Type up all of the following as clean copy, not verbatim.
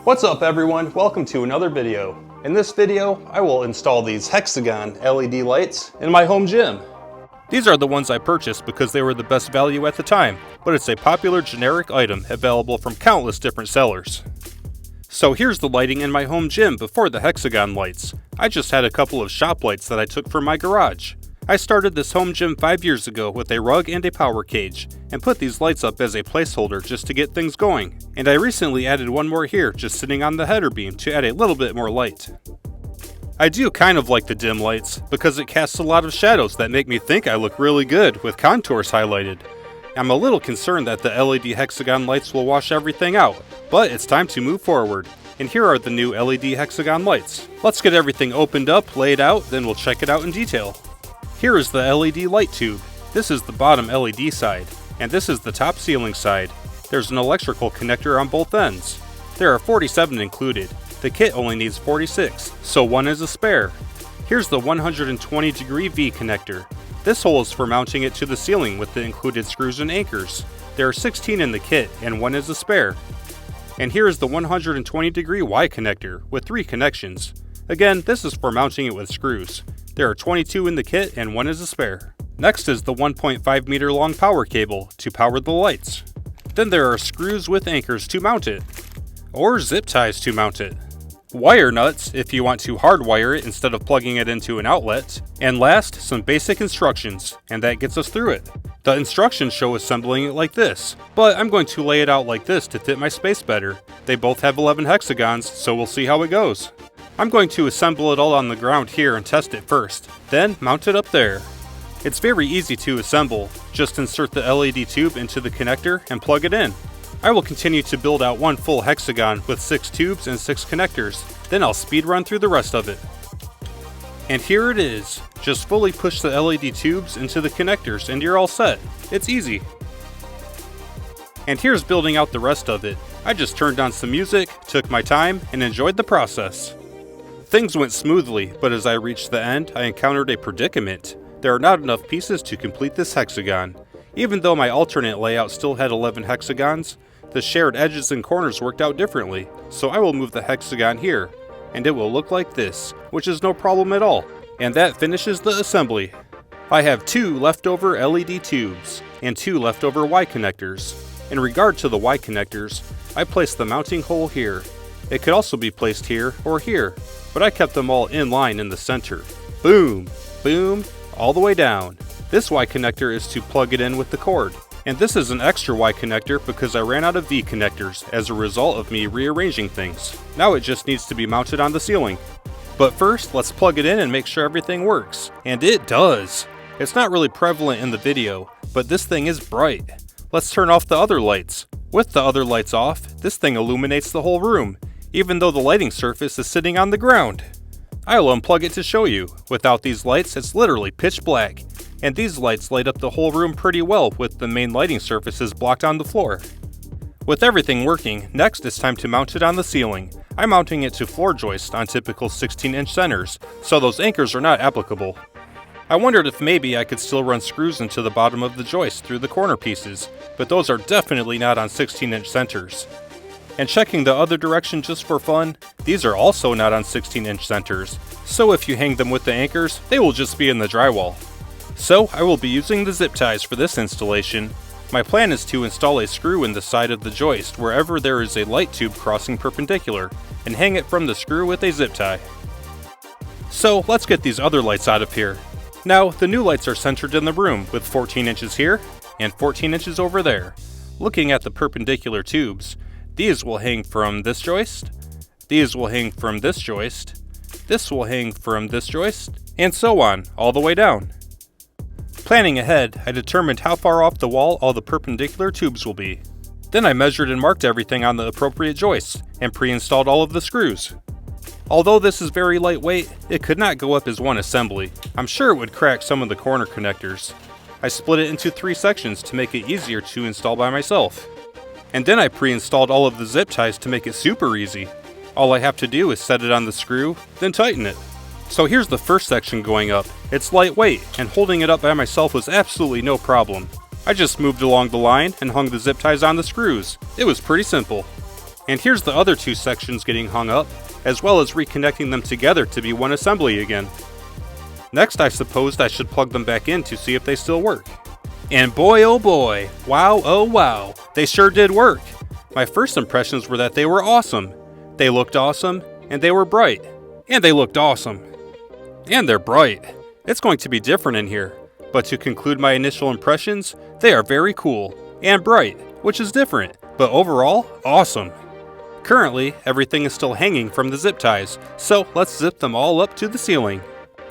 What's up everyone? Welcome to another video. In this video, I will install these Hexagon LED lights in my home gym. These are the ones I purchased because they were the best value at the time, but it's a popular generic item available from countless different sellers. So here's the lighting in my home gym before the Hexagon lights. I just had a couple of shop lights that I took from my garage. I started this home gym 5 years ago with a rug and a power cage, and put these lights up as a placeholder just to get things going. And I recently added one more here, just sitting on the header beam to add a little bit more light. I do kind of like the dim lights, because it casts a lot of shadows that make me think I look really good with contours highlighted. I'm a little concerned that the LED Hexagon lights will wash everything out, but it's time to move forward. And here are the new LED Hexagon lights. Let's get everything opened up, laid out, then we'll check it out in detail. Here is the LED light tube. This is the bottom LED side, and this is the top ceiling side. There's an electrical connector on both ends. There are 47 included. The kit only needs 46, so one is a spare. Here's the 120-degree V connector. This hole is for mounting it to the ceiling with the included screws and anchors. There are 16 in the kit, and one is a spare. And here is the 120-degree Y connector with 3 connections. Again, this is for mounting it with screws. There are 22 in the kit and one is a spare. Next is the 1.5 meter long power cable to power the lights. Then there are screws with anchors to mount it, or zip ties to mount it. Wire nuts if you want to hardwire it instead of plugging it into an outlet. And last, some basic instructions, and that gets us through it. The instructions show assembling it like this, but I'm going to lay it out like this to fit my space better. They both have 11 hexagons, so we'll see how it goes. I'm going to assemble it all on the ground here and test it first, then mount it up there. It's very easy to assemble, just insert the LED tube into the connector and plug it in. I will continue to build out one full hexagon with 6 tubes and 6 connectors, then I'll speed run through the rest of it. And here it is. Just fully push the LED tubes into the connectors and you're all set. It's easy. And here's building out the rest of it. I just turned on some music, took my time, and enjoyed the process. Things went smoothly, but as I reached the end, I encountered a predicament. There are not enough pieces to complete this hexagon. Even though my alternate layout still had 11 hexagons, the shared edges and corners worked out differently, so I will move the hexagon here, and it will look like this, which is no problem at all. And that finishes the assembly. I have 2 leftover LED tubes, and 2 leftover Y connectors. In regard to the Y connectors, I placed the mounting hole here. It could also be placed here or here, but I kept them all in line in the center. Boom, boom, all the way down. This Y connector is to plug it in with the cord. And this is an extra Y connector because I ran out of V connectors as a result of me rearranging things. Now it just needs to be mounted on the ceiling. But first, let's plug it in and make sure everything works. And it does! It's not really prevalent in the video, but this thing is bright. Let's turn off the other lights. With the other lights off, this thing illuminates the whole room, even though the lighting surface is sitting on the ground. I'll unplug it to show you. Without these lights, it's literally pitch black, and these lights light up the whole room pretty well with the main lighting surfaces blocked on the floor. With everything working, next it's time to mount it on the ceiling. I'm mounting it to floor joists on typical 16-inch centers, so those anchors are not applicable. I wondered if maybe I could still run screws into the bottom of the joist through the corner pieces, but those are definitely not on 16-inch centers. And checking the other direction just for fun, these are also not on 16-inch centers, so if you hang them with the anchors, they will just be in the drywall. So I will be using the zip ties for this installation. My plan is to install a screw in the side of the joist wherever there is a light tube crossing perpendicular, and hang it from the screw with a zip tie. So let's get these other lights out of here. Now, the new lights are centered in the room with 14 inches here and 14 inches over there. Looking at the perpendicular tubes, these will hang from this joist, these will hang from this joist, this will hang from this joist, and so on, all the way down. Planning ahead, I determined how far off the wall all the perpendicular tubes will be. Then I measured and marked everything on the appropriate joists, and pre-installed all of the screws. Although this is very lightweight, it could not go up as one assembly. I'm sure it would crack some of the corner connectors. I split it into 3 sections to make it easier to install by myself. And then I pre-installed all of the zip ties to make it super easy. All I have to do is set it on the screw, then tighten it. So here's the first section going up. It's lightweight, and holding it up by myself was absolutely no problem. I just moved along the line and hung the zip ties on the screws. It was pretty simple. And here's the other two sections getting hung up, as well as reconnecting them together to be one assembly again. Next, I suppose I should plug them back in to see if they still work. And boy oh boy, wow oh wow, they sure did work. My first impressions were that they were awesome. They looked awesome, and they were bright. And they looked awesome. And they're bright. It's going to be different in here. But to conclude my initial impressions, they are very cool. And bright, which is different, but overall, awesome. Currently, everything is still hanging from the zip ties, so let's zip them all up to the ceiling.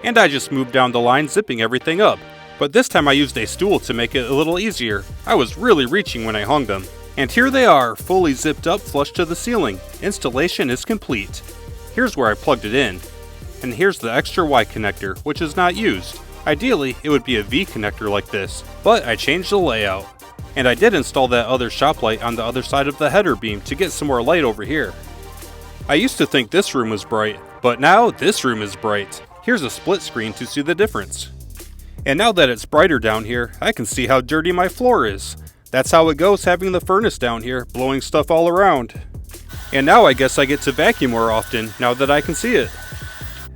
And I just moved down the line zipping everything up, but this time I used a stool to make it a little easier. I was really reaching when I hung them. And here they are, fully zipped up flush to the ceiling. Installation is complete. Here's where I plugged it in. And here's the extra Y connector, which is not used. Ideally, it would be a V connector like this, but I changed the layout. And I did install that other shop light on the other side of the header beam to get some more light over here. I used to think this room was bright, but now this room is bright. Here's a split screen to see the difference. And now that it's brighter down here, I can see how dirty my floor is. That's how it goes having the furnace down here, blowing stuff all around. And now I guess I get to vacuum more often, now that I can see it.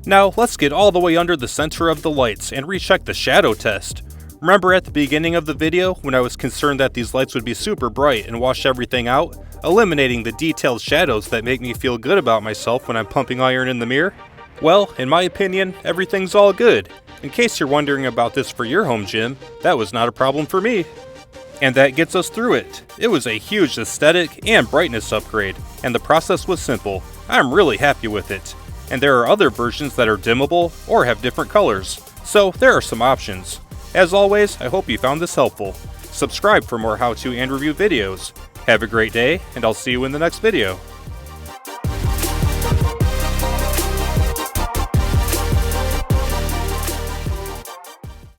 Now let's get all the way under the center of the lights and recheck the shadow test. Remember at the beginning of the video when I was concerned that these lights would be super bright and wash everything out, eliminating the detailed shadows that make me feel good about myself when I'm pumping iron in the mirror? Well, in my opinion, everything's all good. In case you're wondering about this for your home gym, that was not a problem for me. And that gets us through it. It was a huge aesthetic and brightness upgrade, and the process was simple. I'm really happy with it. And there are other versions that are dimmable or have different colors, so there are some options. As always, I hope you found this helpful. Subscribe for more how-to and review videos. Have a great day, and I'll see you in the next video.